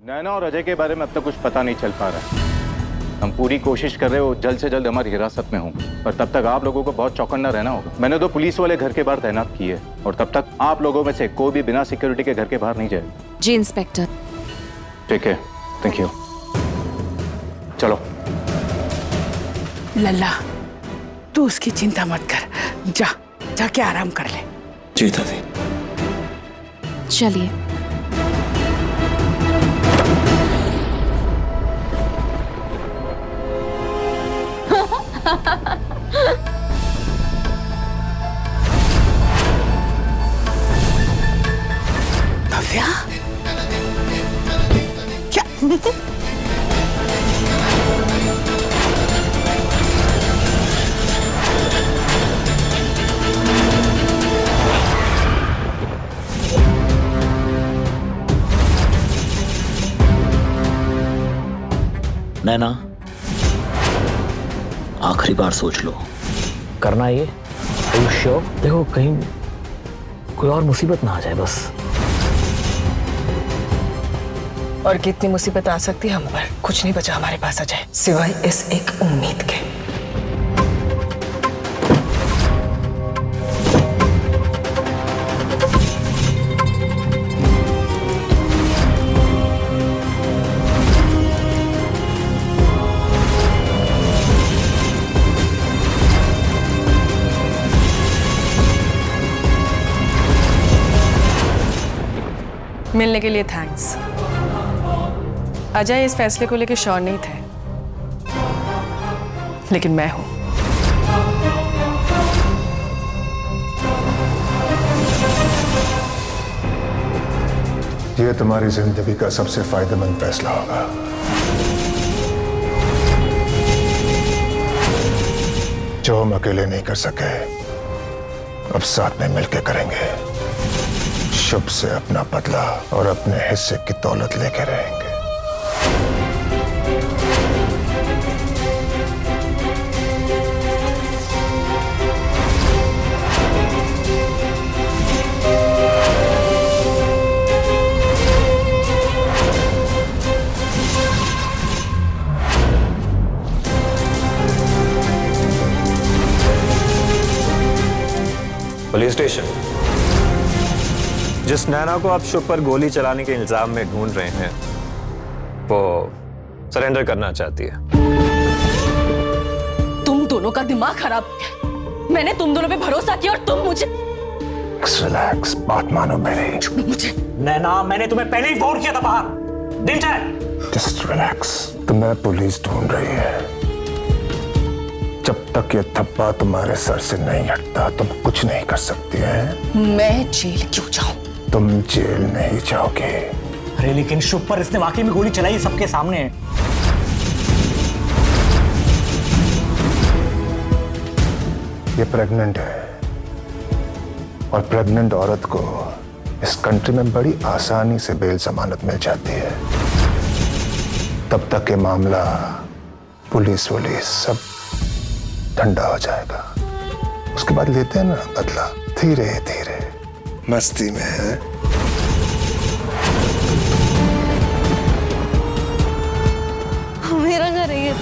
नैना और अजय के बारे में अब तक कुछ पता नहीं चल पा रहा है। हम पूरी कोशिश कर रहे हैं वो जल्द से जल्द हमारी हिरासत में हों, पर तब तक आप लोगों को बहुत चौकन्ना रहना होगा। मैंने 2 पुलिस वाले घर के बाहर तैनात किए हैं और तब तक आप लोगों में से कोई भी बिना सिक्योरिटी के घर के बाहर नहीं जाए। जी इंस्पेक्टर। ठीक है, थैंक यू। चलो। लल्ला, तू उसकी चिंता मत कर, जाके आराम कर ले। जी दादी। चलिए। भव्या, क्या? नैना, आखिरी बार सोच लो। करना ये श्योर? देखो कहीं कोई और मुसीबत ना आ जाए बस। और कितनी मुसीबत आ सकती है हम पर, कुछ नहीं बचा हमारे पास अजय, सिवाय इस एक उम्मीद के। मिलने के लिए थैंक्स। अजय इस फैसले को लेकर श्योर नहीं थे, लेकिन मैं हूं। ये तुम्हारी जिंदगी का सबसे फायदेमंद फैसला होगा। जो हम अकेले नहीं कर सके, अब साथ में मिलकर करेंगे। शुभ से अपना बदला और अपने हिस्से की दौलत लेके रहेंगे। Police station. जिस नैना को आप शुभ पर गोली चलाने के इल्जाम में ढूंढ रहे हैं, वो सरेंडर करना चाहती है। तुम दोनों का दिमाग खराब है। मैंने तुम दोनों पे भरोसा किया और तुम मुझे। रिलैक्स, बात मानो मेरी। मुझे नैना, मैंने तुम्हें पहले ही फोन किया था बाहर। दिन चाहे। Just relax. तुम्हें पुलिस ढूंढ रही है। जब तक ये थप्पा तुम्हारे सर से नहीं हटता, तुम कुछ नहीं कर सकती है। मैं जेल क्यों जाऊं? तुम जेल नहीं जाओगे। अरे लेकिन शुभ पर इसने वाकई में गोली चलाई सबके सामने। ये प्रेग्नेंट है और प्रेग्नेंट औरत को इस कंट्री में बड़ी आसानी से बेल जमानत मिल जाती है। तब तक ये मामला पुलिस वुलिस सब ठंडा हो जाएगा। उसके बाद लेते हैं ना बदला, धीरे धीरे मस्ती में है। मेरा घर है ये।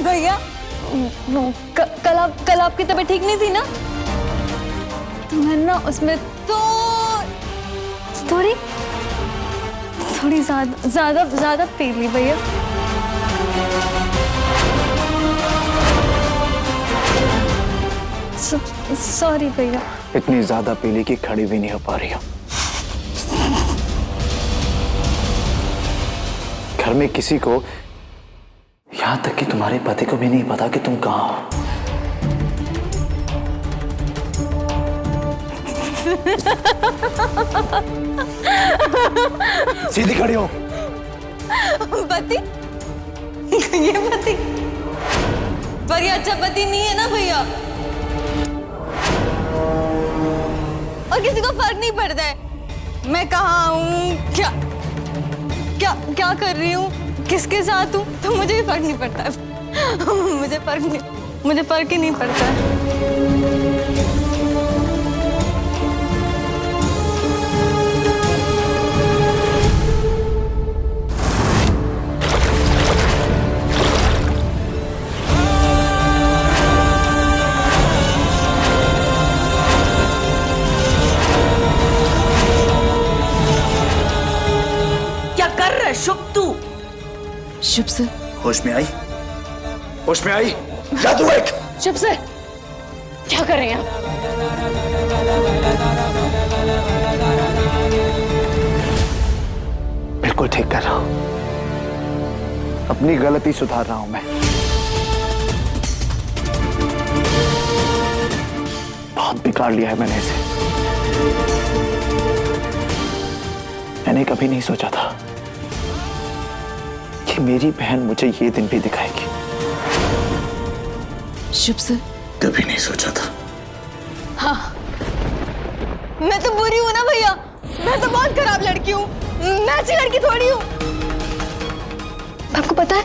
भैया, कल आपकी तबीयत ठीक नहीं थी ना? तो मैं ना उसमें थोड़ी ज्यादा पी ली भैया। सॉरी भैया। इतनी ज्यादा पीली की खड़ी भी नहीं हो पा रही हो। घर में किसी को, यहां तक कि तुम्हारे पति को भी नहीं पता कि तुम कहां हो। सीधी खड़ी हो। पति? ये पति? पर ये अच्छा पति नहीं है ना भैया। और किसी को फर्क नहीं पड़ता है। मैं कहाँ हूँ, क्या क्या क्या कर रही हूँ, किसके साथ हूँ, तो मुझे भी फर्क नहीं पड़ता है। मुझे फर्क ही नहीं पड़ता है। क्या कर रहे शुभ तू? शुभ से होश में आई? होश में आई? जादू एक। शुभ से क्या कर रहे हैं आप? बिल्कुल ठीक कर रहा हूं। अपनी गलती सुधार रहा हूं मैं। बहुत बिगाड़ लिया है मैंने इसे। मैंने कभी नहीं सोचा था कि मेरी बहन मुझे ये दिन भी दिखाएगी। शुभ से कभी नहीं सोचा था। हाँ, मैं तो बुरी हूँ ना भैया, मैं तो बहुत खराब लड़की हूँ, मैं अच्छी लड़की थोड़ी हूँ। आपको पता है,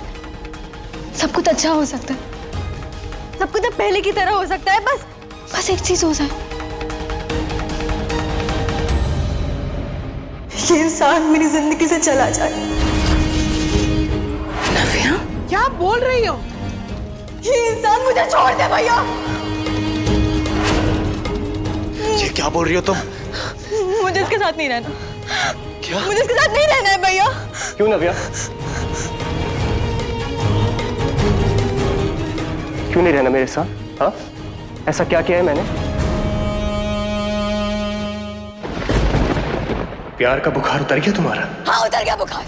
सब कुछ अच्छा हो सकता है, सब कुछ अब पहले की तरह हो सकता है, बस एक चीज हो जाए, ये इंसान मेरी जिंदगी से चला जाए। नव्या, क्या बोल रही हो? ये इंसान मुझे छोड़ दे भैया। ये क्या बोल रही हो तुम? मुझे इसके साथ नहीं रहना। क्या? मुझे इसके साथ नहीं रहना है भैया। क्यों नव्या? क्यों नहीं रहना मेरे साथ? हाँ, ऐसा क्या किया है मैंने? प्यार का बुखार उतर गया तुम्हारा? हाँ, उतर गया बुखार।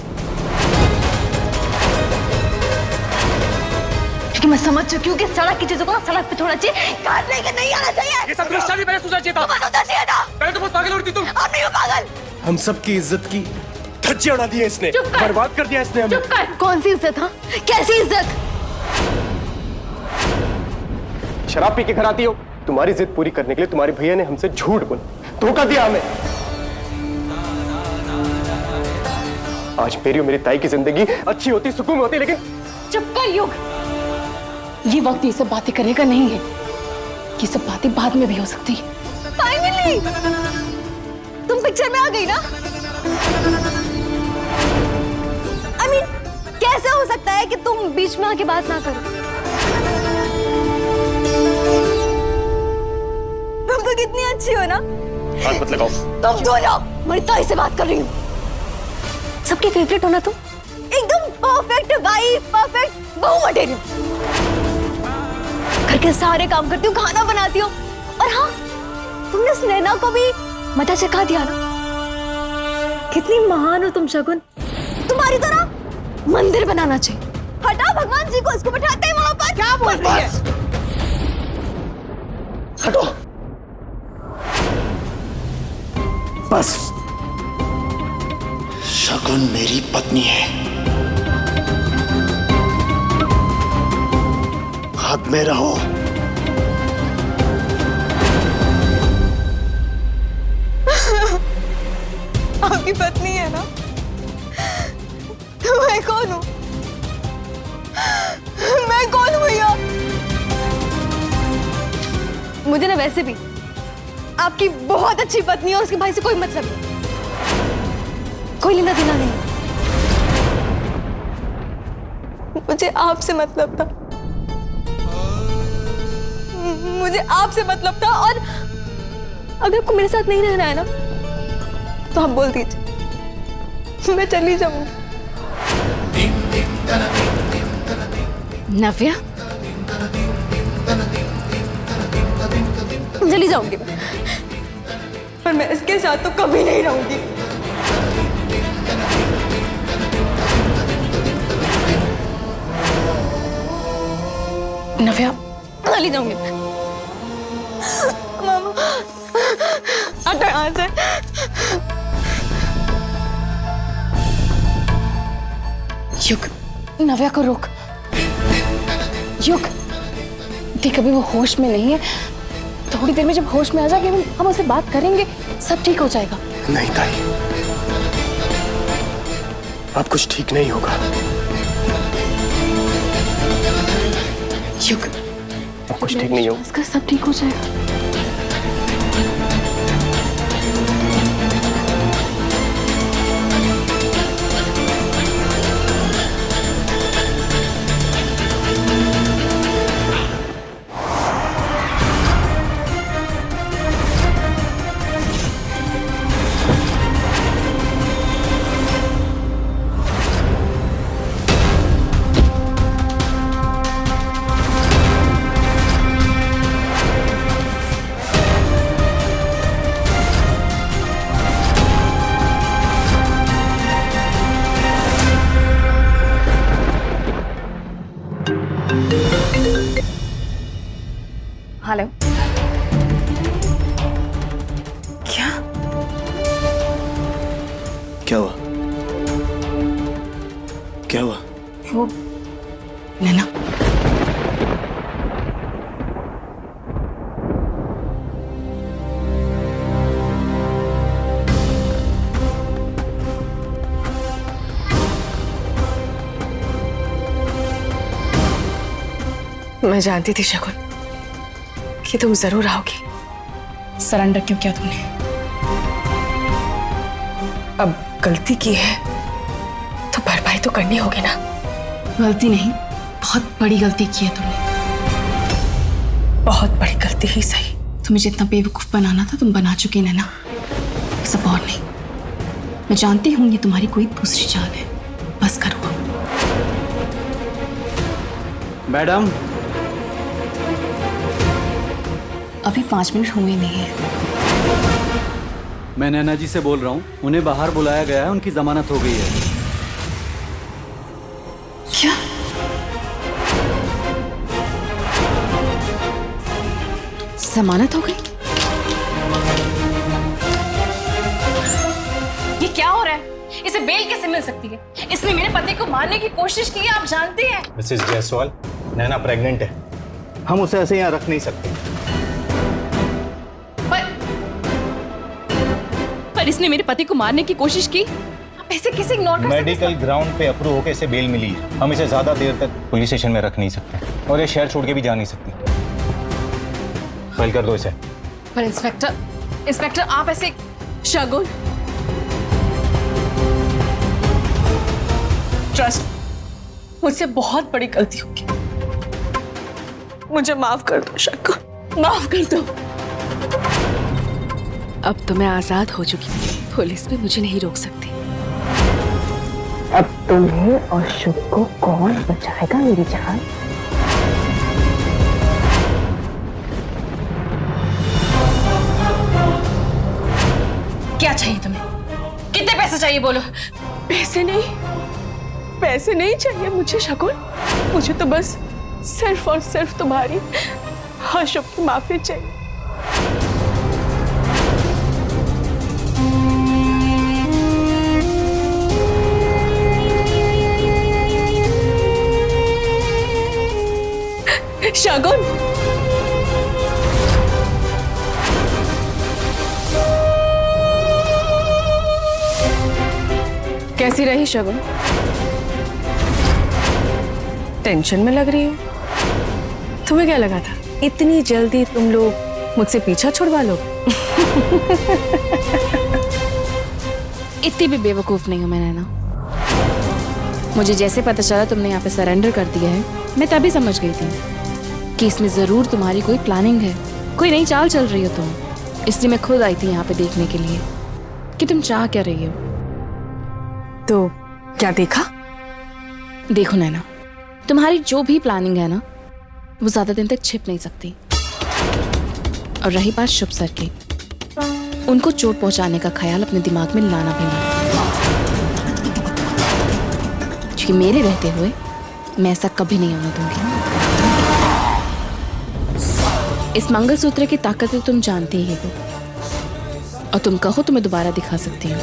क्योंकि मैं समझ चुकी हूँ कि सड़क की चीजों को ना सड़क पे छोड़ना चाहिए, काटने के नहीं आना चाहिए। ये सब रिश्ता भी मैंने सोचा चाहिए था। तुम्हें सोचना चाहिए था। पहले तो बहुत पागल हो रही थी तुम। अब नहीं हो पागल। हम सबकी इज्जत की धज्जियां उड़ा दी है इसने। चुप कर। बर्बाद कर दिया इसने हमें। चुप कर। कौन सी इज्जत? हाँ, कैसी इज्जत? शराब पी के घर आती हो। तुम्हारी जिद पूरी करने के लिए तुम्हारे भैया ने हमसे झूठ बोला, धोखा दिया हमें। आज मेरी और मेरी ताई की जिंदगी अच्छी होती, सुकून में होती, लेकिन चुप कर युग। ये वक्त ये सब बातें करने का नहीं है, ये सब बातें बाद में भी हो सकती है। फाइनली तुम पिक्चर में आ गई ना। I mean, कैसे हो सकता है कि तुम बीच में आके बात ना करो? तुम तो कितनी अच्छी हो ना। हाथ मत लगाओ। तुम दोनों, मेरी ताई से बात कर रही हूँ। सबकी फेवरेट हो ना तुम, एकदम परफेक्ट वाइफ, परफेक्ट बहू मटेरियल। घर के सारे काम करती हूँ, खाना बनाती हूँ, और हाँ, तुमने स्नेहा को भी मजा सिखा दिया ना। कितनी महान हो तुम शगुन। तुम्हारी तरह मंदिर बनाना चाहिए। हटा भगवान जी को, इसको बैठाते हैं वहां पर। क्या बोल रही है? हटो बस। शगुन मेरी पत्नी है, हाथ में रहो। आपकी पत्नी है ना, तो मैं कौन हूँ? मैं कौन हूँ भैया? मुझे ना वैसे भी आपकी बहुत अच्छी पत्नी है और उसके भाई से कोई मतलब नहीं, कोई लेना देना नहीं। मुझे आपसे मतलब था, मुझे आपसे मतलब था, और अगर आपको मेरे साथ नहीं रहना है ना, तो आप बोल दीजिए, मैं चली जाऊंगी। नव्या, चली जाऊंगी, पर मैं इसके साथ तो कभी नहीं रहूंगी। नव्या, चली जाऊंगी। मामा, हटो यहाँ से। युग, नव्या को रोक। युग, देख अभी वो होश में नहीं है, थोड़ी देर में जब होश में आ जाएगी हम उससे बात करेंगे, सब ठीक हो जाएगा। नहीं ताई, अब कुछ ठीक नहीं होगा। युग, अब कुछ ठीक नहीं होगा। इसका सब ठीक हो जाएगा। हेलो, क्या क्या हुआ? क्या हुआ? वो नैना, मैं जानती थी शकुन कि तुम जरूर आओगी। सरेंडर क्यों किया तुमने? अब गलती की है तो भरपाई तो करनी होगी ना। गलती नहीं, बहुत बड़ी गलती की है तुमने। बहुत बड़ी गलती ही सही। तुम्हें जितना बेवकूफ बनाना था तुम बना चुकी नैना, सब और नहीं। मैं जानती हूँ ये तुम्हारी कोई दूसरी चाल है, बस करो। मैडम, अभी 5 मिनट हुए नहीं है। मैं नैना जी से बोल रहा हूँ, उन्हें बाहर बुलाया गया है, उनकी जमानत हो गई है। क्या? जमानत हो गई? ये क्या हो रहा है? इसे बेल कैसे मिल सकती है? इसने मेरे पति को मारने की कोशिश की है, आप जानती हैं। मिसेस जायसवाल, नैना प्रेग्नेंट है, हम उसे ऐसे यहाँ रख नहीं सकते। पर इसने मेरे पति को मारने की कोशिश की, आप ऐसे कैसे इग्नोर कर सकते हैं? मेडिकल ग्राउंड पे अप्रूव होकर इसे बेल मिली है, हम इसे ज्यादा देर तक पुलिस स्टेशन में रख नहीं सकते और ये शहर छोड़ के भी जा नहीं सकती। फाइल कर दो इसे। पर इंस्पेक्टर आप ऐसे। शगुन, ट्रस्ट, मुझसे बहुत बड़ी गलती होगी, मुझे माफ कर दो शगुन, माफ कर दो। अब तो मैं आजाद हो चुकी हूँ, पुलिस भी मुझे नहीं रोक सकती। अब तुम्हें और शुभ को कौन बचाएगा मेरी जान? क्या चाहिए तुम्हें? कितने पैसे चाहिए बोलो? पैसे नहीं चाहिए मुझे शकुन, मुझे तो बस सिर्फ और सिर्फ तुम्हारी और शुभ की माफी चाहिए। शगुन, कैसी रही शगुन? टेंशन में लग रही हो। तुम्हें क्या लगा था इतनी जल्दी तुम लोग मुझसे पीछा छुड़वा लो? इतनी भी बेवकूफ नहीं हूं मैं नैना। मुझे जैसे पता चला तुमने यहाँ पे सरेंडर कर दिया है, मैं तभी समझ गई थी कि इसमें जरूर तुम्हारी कोई प्लानिंग है, कोई नई चाल चल रही हो तुम। इसलिए मैं खुद आई थी यहाँ पे देखने के लिए कि तुम चाह क्या रही हो। तो क्या देखा? देखो नैना, तुम्हारी जो भी प्लानिंग है ना, वो ज्यादा दिन तक छिप नहीं सकती। और रही बात शुभ सर की, उनको चोट पहुंचाने का ख्याल अपने दिमाग में लाना भी नहीं, क्योंकि मेरे रहते हुए मैं ऐसा कभी नहीं होने दूंगी। इस मंगलसूत्र की ताकत तो तुम जानती ही हो, और तुम कहो तो मैं दोबारा दिखा सकती हूँ।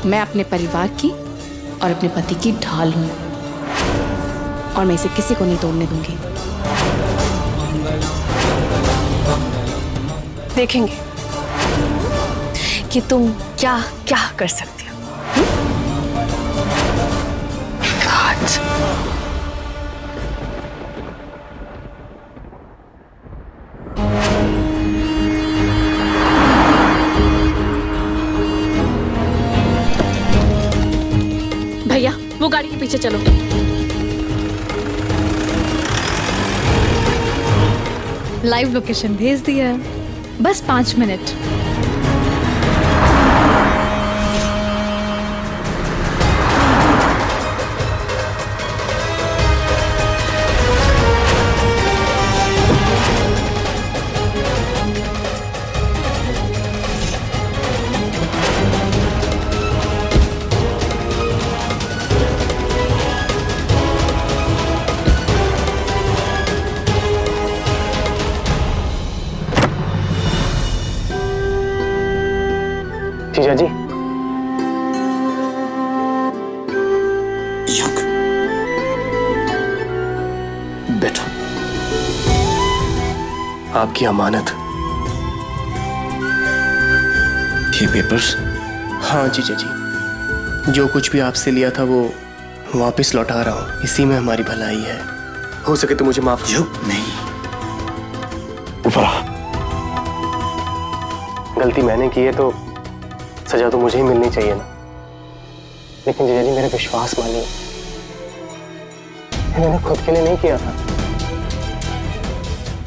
मैं अपने परिवार की और अपने पति की ढाल हूं, और मैं इसे किसी को नहीं तोड़ने दूंगी। देखेंगे कि तुम क्या क्या कर सकती हो। भैया वो गाड़ी के पीछे चलो। लाइव लोकेशन भेज दिया है, बस 5 मिनट। जीजा जी, बैठो। आपकी अमानत। ये पेपर्स? हाँ जीजा जी, जो कुछ भी आपसे लिया था वो वापस लौटा रहा हूँ। इसी में हमारी भलाई है। हो सके तो मुझे माफ। चुप नहीं, ऊपर आ। गलती मैंने की है तो सजा तो मुझे ही मिलनी चाहिए ना। लेकिन जीजा जी मेरा विश्वास मानिए, मैंने खुद के लिए नहीं किया था,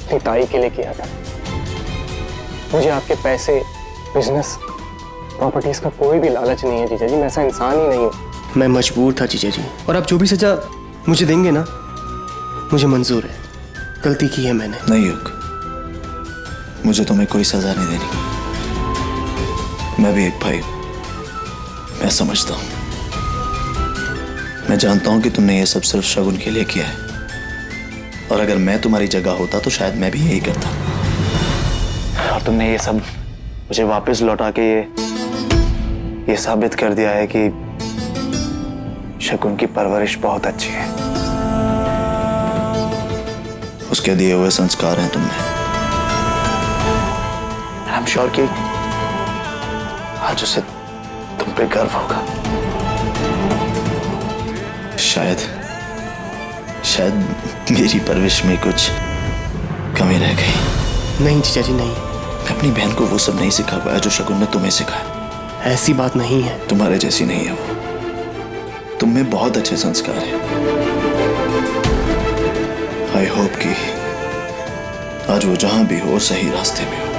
अपनी ताई के लिए किया था। मुझे आपके पैसे, बिजनेस, प्रॉपर्टीज का कोई भी लालच नहीं है जीजा जी। मैं ऐसा इंसान ही नहीं हूँ। मैं मजबूर था जीजा जी, और आप जो भी सजा मुझे देंगे ना, मुझे मंजूर है। गलती की है मैंने। नहीं युग, मुझे तुम्हें कोई सजा नहीं देनी। मैं भी एक भाई, मैं समझता हूं। मैं जानता हूं कि तुमने ये सब सिर्फ शगुन के लिए किया है, और अगर मैं तुम्हारी जगह होता तो शायद मैं भी यही करता। और तुमने ये सब मुझे वापस लौटा के ये साबित कर दिया है कि शगुन की परवरिश बहुत अच्छी है। उसके दिए हुए संस्कार हैं तुमने। आई एम श्योर कि आज उसे तुम पे गर्व होगा। शायद मेरी परवरिश में कुछ कमी रह गई। नहीं जीजा जी नहीं। मैं अपनी बहन को वो सब नहीं सिखा पाया जो शगुन ने तुम्हें सिखाया। ऐसी बात नहीं है। तुम्हारे जैसी नहीं है वो। तुम में बहुत अच्छे संस्कार हैं। आई होप कि आज वो जहां भी हो सही रास्ते में हो।